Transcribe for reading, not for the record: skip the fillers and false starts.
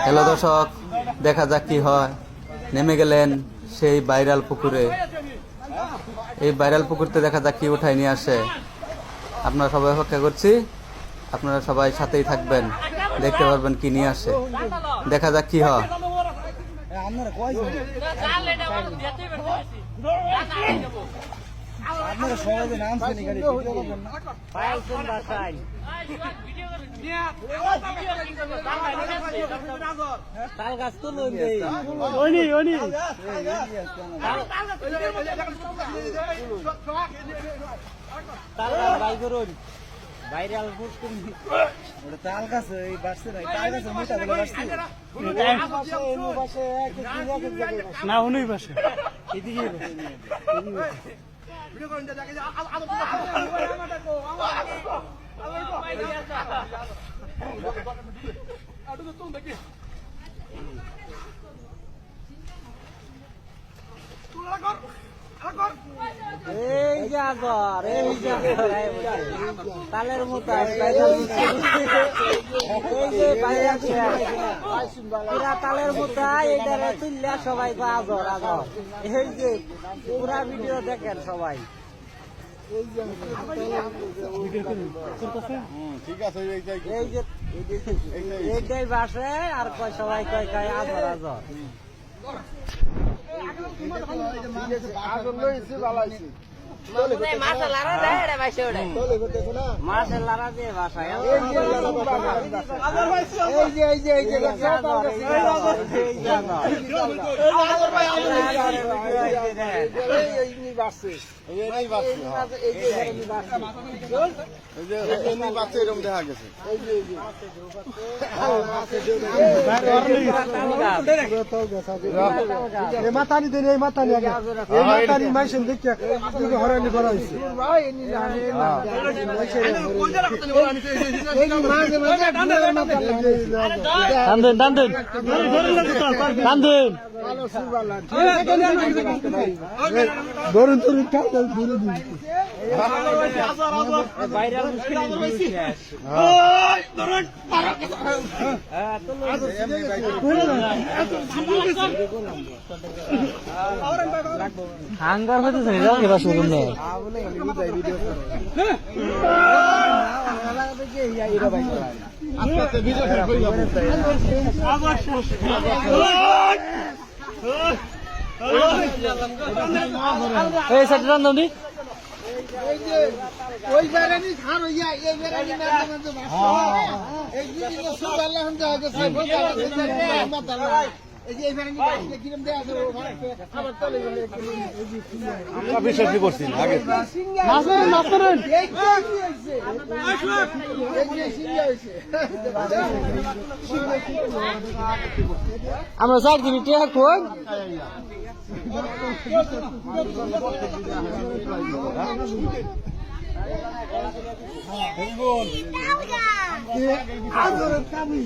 Hello দর্শক, দেখা যাক কি হয়। নেমে গেলেন সেই ভাইরাল পুকুরে। এই ভাইরাল পুকুরতে দেখা যাক কি উঠায় নিয়ে আসে। আপনারা সবাই অপেক্ষা করছি, আপনারা সবাই সাথেই থাকবেন, দেখতে পারবেন কি নিয়ে আসে। দেখা যাক কি হয়। আপনারা সবাই নামছেন এখানে ভিডিও করবেন না পাইছেন বাসায় তাল গাছ তো লই দেই ওনি তাল গাছ বাই করুন ভাইরাল পোস্ট করুন ওটা তাল গাছ এই বাসছে না তাল গাছ মোটা বলে বাসছে এনো বাসে এক না উনিই বাসে এদিকে ভিডিও করুন দেখে তালের মতো তালের মতো এইটারে তুললে সবাই আজর আজর এই যে পুরা ভিডিও দেখেন সবাই। এইটাই বাসে আর কয় সবাই কয় কয় আজর আজর মাছের লারা দিয়ে বাসায় মাতানি দেন এই মাতানি আগে এই মাতানি মাইছেন দেখি হরানি করা হইছে টান দেন ধরুন ধরুন ভাইরাল হাঙ্গার হতে শুনুন এই সাথে রান্ধনি ওই বেড়ানি খান হইয়া এই বেড়ানি এই জিনিস সুবাল্লাহ হন জায়গা সাইফ মাতালা এই যে এই বেড়ানি কিরম দেয়া আছে আবার চলে গেল আমরা বিশ্বাস করছি আগে মাছ করেন এই কি হইছে এই যে সিরিয়া হইছে আমরা সাইড দিবি টিয়া কোন আদর কামি